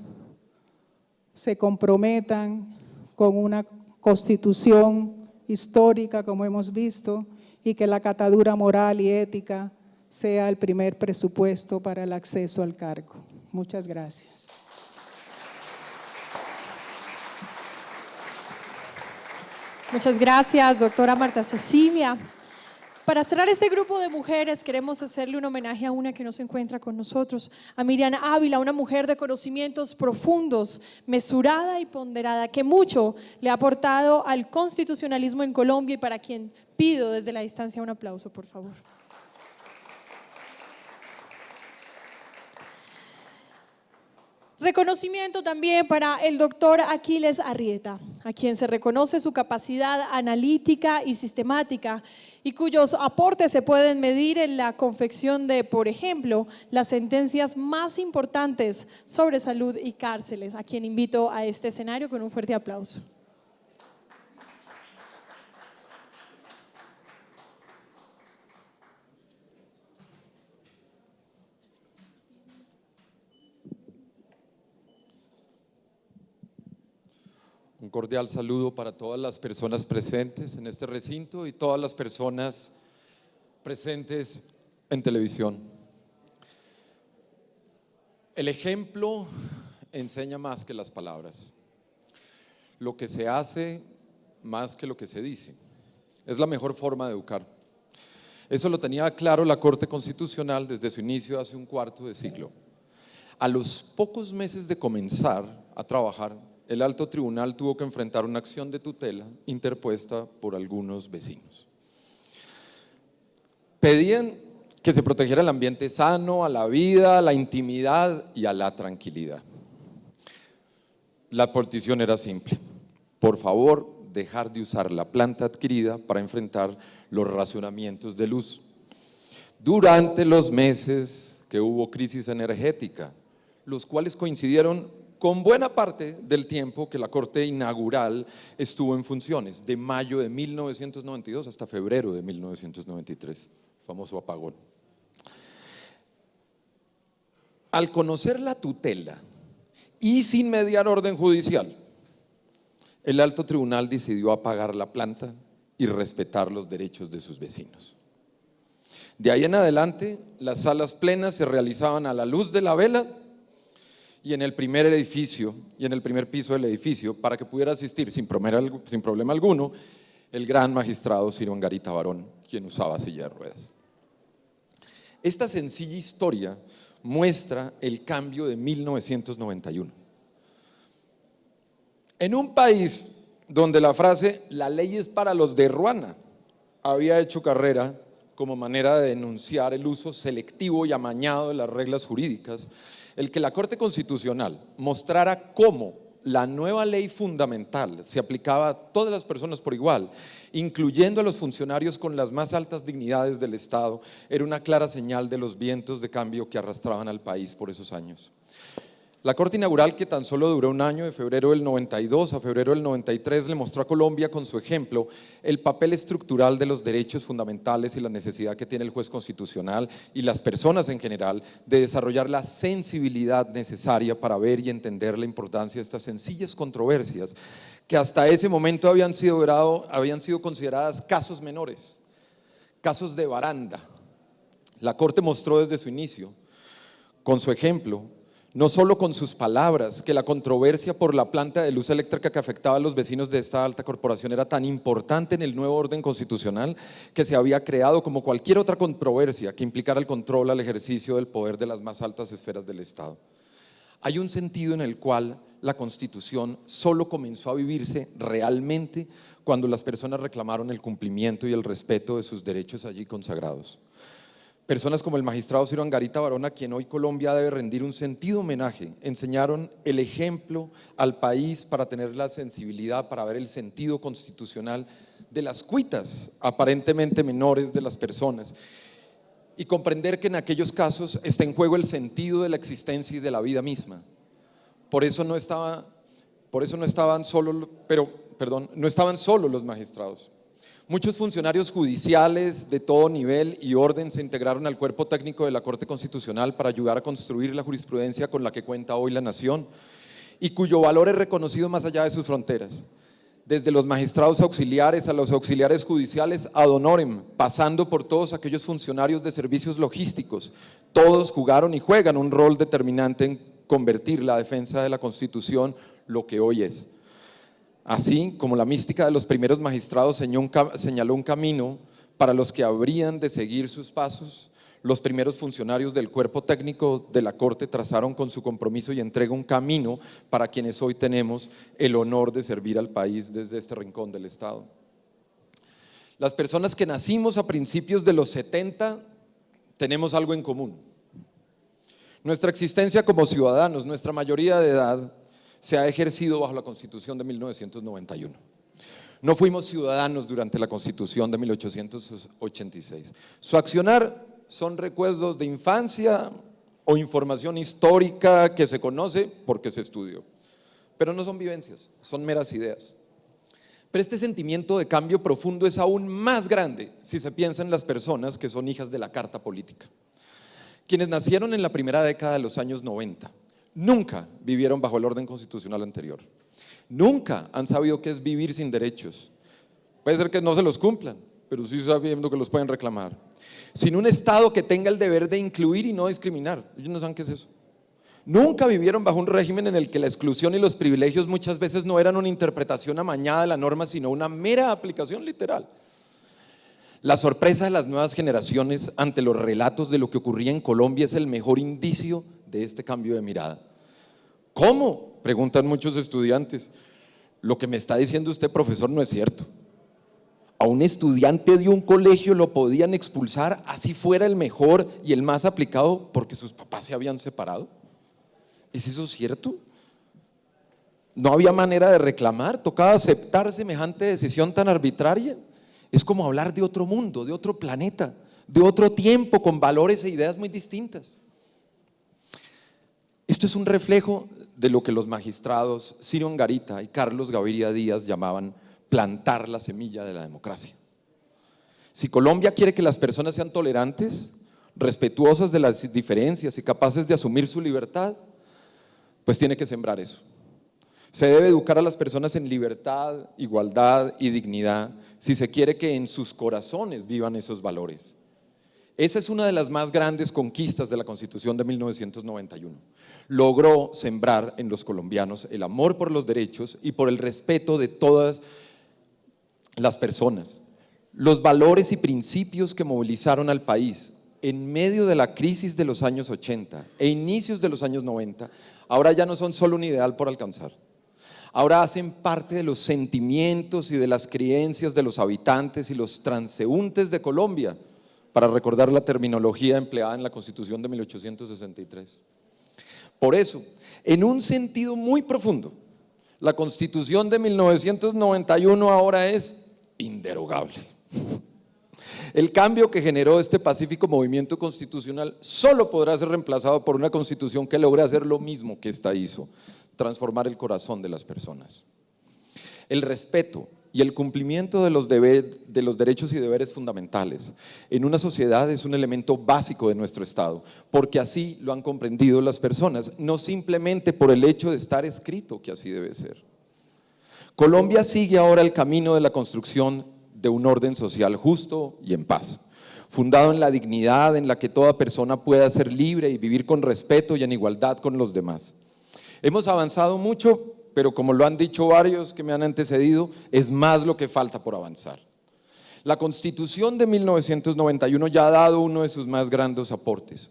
se comprometan con una constitución histórica, como hemos visto, y que la catadura moral y ética sea el primer presupuesto para el acceso al cargo. Muchas gracias. Muchas gracias, doctora Marta Cecilia. Para cerrar este grupo de mujeres, queremos hacerle un homenaje a una que no se encuentra con nosotros, a Miriam Ávila, una mujer de conocimientos profundos, mesurada y ponderada, que mucho le ha aportado al constitucionalismo en Colombia y para quien pido desde la distancia un aplauso, por favor. Reconocimiento también para el doctor Aquiles Arrieta, a quien se reconoce su capacidad analítica y sistemática y cuyos aportes se pueden medir en la confección de, por ejemplo, las sentencias más importantes sobre salud y cárceles, a quien invito a este escenario con un fuerte aplauso. Un cordial saludo para todas las personas presentes en este recinto y todas las personas presentes en televisión. El ejemplo enseña más que las palabras. Lo que se hace más que lo que se dice. Es la mejor forma de educar. Eso lo tenía claro la Corte Constitucional desde su inicio hace un cuarto de siglo. A los pocos meses de comenzar a trabajar, el alto tribunal tuvo que enfrentar una acción de tutela interpuesta por algunos vecinos. Pedían que se protegiera el ambiente sano, a la vida, a la intimidad y a la tranquilidad. La petición era simple: por favor, dejar de usar la planta adquirida para enfrentar los racionamientos de luz. Durante los meses que hubo crisis energética, los cuales coincidieron con buena parte del tiempo que la Corte Inaugural estuvo en funciones, de mayo de 1992 hasta febrero de 1993, famoso apagón. Al conocer la tutela y sin mediar orden judicial, el alto tribunal decidió apagar la planta y respetar los derechos de sus vecinos. De ahí en adelante, las salas plenas se realizaban a la luz de la vela y en el primer edificio y en el primer piso del edificio, para que pudiera asistir sin problema alguno el gran magistrado Ciro Angarita Barón, quien usaba silla de ruedas. Esta sencilla historia muestra el cambio de 1991. En un país donde la frase "la ley es para los de Ruana" había hecho carrera como manera de denunciar el uso selectivo y amañado de las reglas jurídicas, el que la Corte Constitucional mostrara cómo la nueva ley fundamental se aplicaba a todas las personas por igual, incluyendo a los funcionarios con las más altas dignidades del Estado, era una clara señal de los vientos de cambio que arrastraban al país por esos años. La Corte Inaugural, que tan solo duró un año, de febrero del 92 a febrero del 93, le mostró a Colombia con su ejemplo el papel estructural de los derechos fundamentales y la necesidad que tiene el juez constitucional y las personas en general de desarrollar la sensibilidad necesaria para ver y entender la importancia de estas sencillas controversias que hasta ese momento habían sido consideradas casos menores, casos de baranda. La Corte mostró desde su inicio, con su ejemplo, no solo con sus palabras, que la controversia por la planta de luz eléctrica que afectaba a los vecinos de esta alta corporación era tan importante en el nuevo orden constitucional que se había creado como cualquier otra controversia que implicara el control al ejercicio del poder de las más altas esferas del Estado. Hay un sentido en el cual la Constitución solo comenzó a vivirse realmente cuando las personas reclamaron el cumplimiento y el respeto de sus derechos allí consagrados. Personas como el magistrado Ciro Angarita Barón, a quien hoy Colombia debe rendir un sentido homenaje, enseñaron el ejemplo al país para tener la sensibilidad, para ver el sentido constitucional de las cuitas aparentemente menores de las personas y comprender que en aquellos casos está en juego el sentido de la existencia y de la vida misma. Por eso no estaban solos los magistrados. Muchos funcionarios judiciales de todo nivel y orden se integraron al cuerpo técnico de la Corte Constitucional para ayudar a construir la jurisprudencia con la que cuenta hoy la nación y cuyo valor es reconocido más allá de sus fronteras. Desde los magistrados auxiliares a los auxiliares judiciales ad honorem, pasando por todos aquellos funcionarios de servicios logísticos, todos jugaron y juegan un rol determinante en convertir la defensa de la Constitución lo que hoy es. Así como la mística de los primeros magistrados señaló un camino para los que habrían de seguir sus pasos, los primeros funcionarios del cuerpo técnico de la Corte trazaron con su compromiso y entrega un camino para quienes hoy tenemos el honor de servir al país desde este rincón del Estado. Las personas que nacimos a principios de los 70 tenemos algo en común. Nuestra existencia como ciudadanos, nuestra mayoría de edad, se ha ejercido bajo la Constitución de 1991. No fuimos ciudadanos durante la Constitución de 1886. Su accionar son recuerdos de infancia o información histórica que se conoce porque se estudió, pero no son vivencias, son meras ideas. Pero este sentimiento de cambio profundo es aún más grande si se piensa en las personas que son hijas de la Carta Política. Quienes nacieron en la primera década de los años 90 nunca vivieron bajo el orden constitucional anterior. Nunca han sabido qué es vivir sin derechos. Puede ser que no se los cumplan, pero sí sabiendo que los pueden reclamar. Sin un Estado que tenga el deber de incluir y no discriminar. Ellos no saben qué es eso. Nunca vivieron bajo un régimen en el que la exclusión y los privilegios muchas veces no eran una interpretación amañada de la norma, sino una mera aplicación literal. La sorpresa de las nuevas generaciones ante los relatos de lo que ocurría en Colombia es el mejor indicio de este cambio de mirada. ¿Cómo?, preguntan muchos estudiantes. Lo que me está diciendo usted, profesor, no es cierto. A un estudiante de un colegio lo podían expulsar así fuera el mejor y el más aplicado porque sus papás se habían separado. ¿Es eso cierto? No había manera de reclamar, tocaba aceptar semejante decisión tan arbitraria. Es como hablar de otro mundo, de otro planeta, de otro tiempo, con valores e ideas muy distintas. Esto es un reflejo de lo que los magistrados Ciro Angarita y Carlos Gaviria Díaz llamaban plantar la semilla de la democracia. Si Colombia quiere que las personas sean tolerantes, respetuosas de las diferencias y capaces de asumir su libertad, pues tiene que sembrar eso. Se debe educar a las personas en libertad, igualdad y dignidad si se quiere que en sus corazones vivan esos valores. Esa es una de las más grandes conquistas de la Constitución de 1991. Logró sembrar en los colombianos el amor por los derechos y por el respeto de todas las personas. Los valores y principios que movilizaron al país en medio de la crisis de los años 80 e inicios de los años 90, ahora ya no son solo un ideal por alcanzar. Ahora hacen parte de los sentimientos y de las creencias de los habitantes y los transeúntes de Colombia, para recordar la terminología empleada en la Constitución de 1863. Por eso, en un sentido muy profundo, la Constitución de 1991 ahora es inderogable. El cambio que generó este pacífico movimiento constitucional solo podrá ser reemplazado por una Constitución que logre hacer lo mismo que esta hizo, transformar el corazón de las personas. El respeto y el cumplimiento de los derechos y deberes fundamentales en una sociedad es un elemento básico de nuestro Estado, porque así lo han comprendido las personas, no simplemente por el hecho de estar escrito que así debe ser. Colombia sigue ahora el camino de la construcción de un orden social justo y en paz, fundado en la dignidad en la que toda persona pueda ser libre y vivir con respeto y en igualdad con los demás. Hemos avanzado mucho, pero como lo han dicho varios que me han antecedido, es más lo que falta por avanzar. La Constitución de 1991 ya ha dado uno de sus más grandes aportes,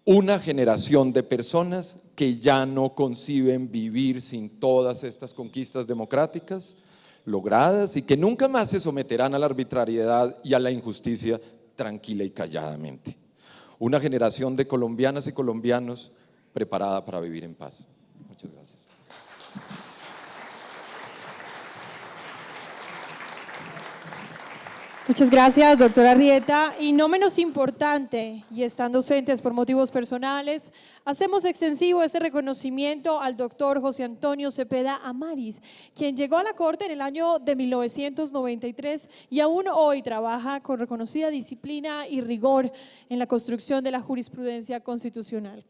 una generación de personas que ya no conciben vivir sin todas estas conquistas democráticas logradas y que nunca más se someterán a la arbitrariedad y a la injusticia tranquila y calladamente. una generación de colombianas y colombianos preparada para vivir en paz. Muchas gracias. Muchas gracias, doctora Arrieta. Y no menos importante, y estando ausentes por motivos personales, hacemos extensivo este reconocimiento al doctor José Antonio Cepeda Amariz, quien llegó a la Corte en el año de 1993 y aún hoy trabaja con reconocida disciplina y rigor en la construcción de la jurisprudencia constitucional.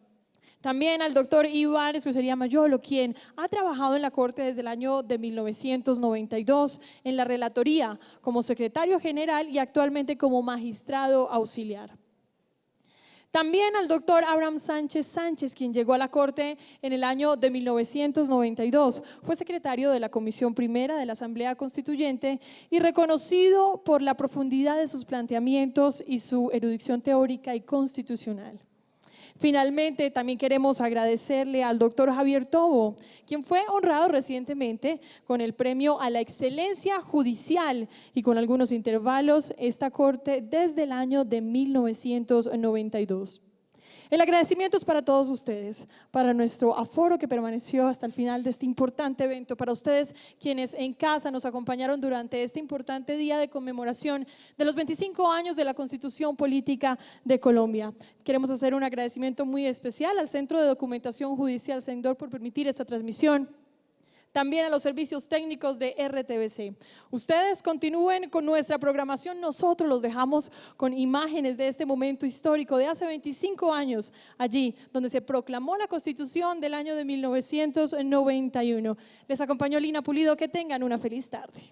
También al doctor Iván Escocería Mayolo, quien ha trabajado en la Corte desde el año de 1992 en la relatoría como secretario general y actualmente como magistrado auxiliar. También al doctor Abraham Sánchez Sánchez, quien llegó a la Corte en el año de 1992. Fue secretario de la Comisión Primera de la Asamblea Constituyente y reconocido por la profundidad de sus planteamientos y su erudición teórica y constitucional. Finalmente, también queremos agradecerle al doctor Javier Tobo, quien fue honrado recientemente con el premio a la excelencia judicial y con algunos intervalos esta Corte desde el año de 1992. El agradecimiento es para todos ustedes, para nuestro aforo que permaneció hasta el final de este importante evento, para ustedes quienes en casa nos acompañaron durante este importante día de conmemoración de los 25 años de la Constitución Política de Colombia. Queremos hacer un agradecimiento muy especial al Centro de Documentación Judicial CENDOR por permitir esta transmisión. También a los servicios técnicos de RTBC. Ustedes continúen con nuestra programación, nosotros los dejamos con imágenes de este momento histórico de hace 25 años, allí donde se proclamó la Constitución del año de 1991. Les acompañó Lina Pulido, que tengan una feliz tarde.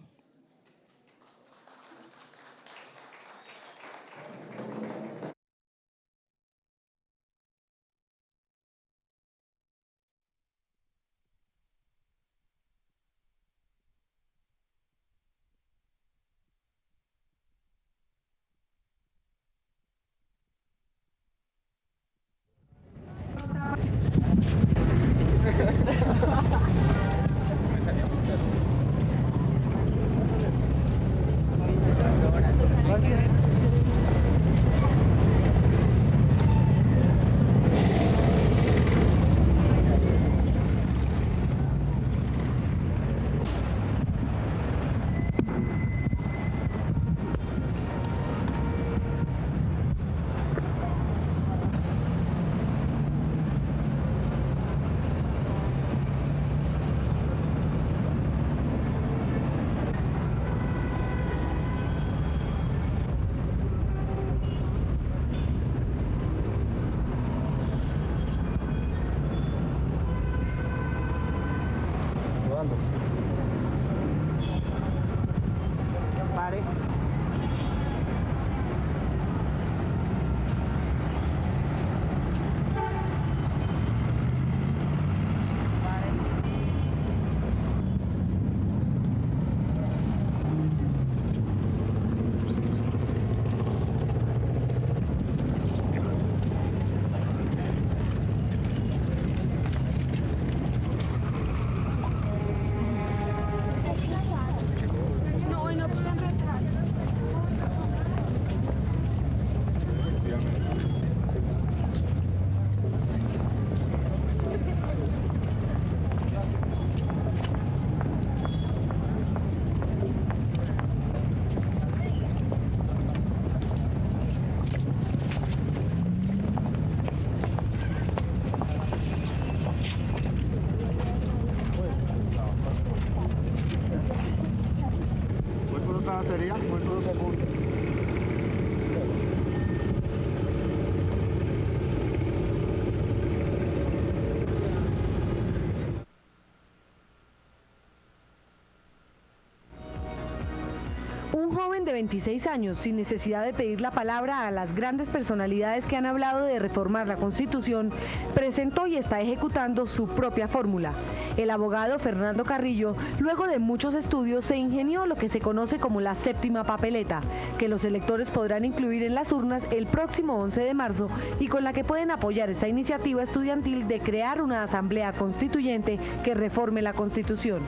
Un joven de 26 años, sin necesidad de pedir la palabra a las grandes personalidades que han hablado de reformar la Constitución, presentó y está ejecutando su propia fórmula. El abogado Fernando Carrillo, luego de muchos estudios, se ingenió lo que se conoce como la séptima papeleta, que los electores podrán incluir en las urnas el próximo 11 de marzo y con la que pueden apoyar esta iniciativa estudiantil de crear una asamblea constituyente que reforme la Constitución.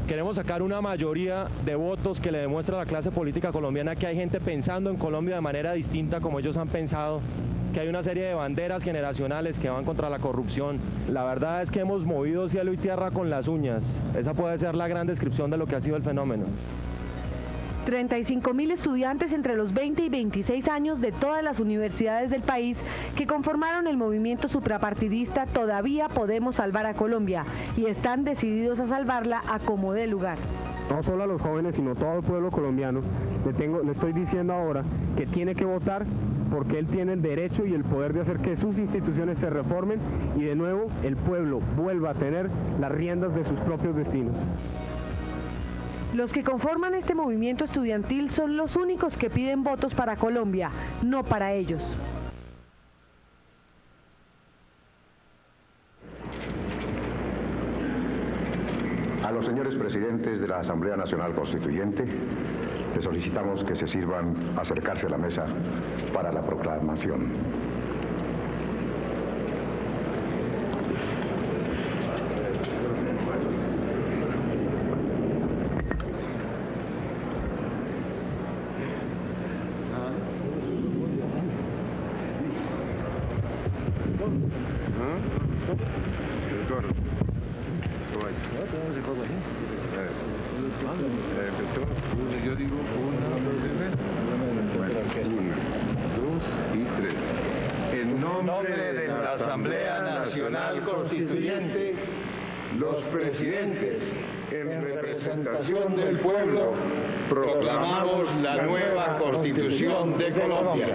Queremos sacar una mayoría de votos que le demuestre a la clase política colombiana que hay gente pensando en Colombia de manera distinta como ellos han pensado que hay una serie de banderas generacionales que van contra la corrupción. La verdad es que hemos movido cielo y tierra con las uñas. Esa puede ser la gran descripción de lo que ha sido el fenómeno. 35.000 estudiantes entre los 20 y 26 años de todas las universidades del país que conformaron el movimiento suprapartidista Todavía Podemos Salvar a Colombia y están decididos a salvarla a como dé lugar. No solo a los jóvenes, sino a todo el pueblo colombiano, le estoy diciendo ahora que tiene que votar porque él tiene el derecho y el poder de hacer que sus instituciones se reformen y de nuevo el pueblo vuelva a tener las riendas de sus propios destinos. Los que conforman este movimiento estudiantil son los únicos que piden votos para Colombia, no para ellos. A los señores presidentes de la Asamblea Nacional Constituyente, les solicitamos que se sirvan a acercarse a la mesa para la proclamación. Yo digo 1, 2 y 3. En nombre de la Asamblea Nacional Constituyente, los presidentes, en representación del pueblo, proclamamos la nueva Constitución de Colombia.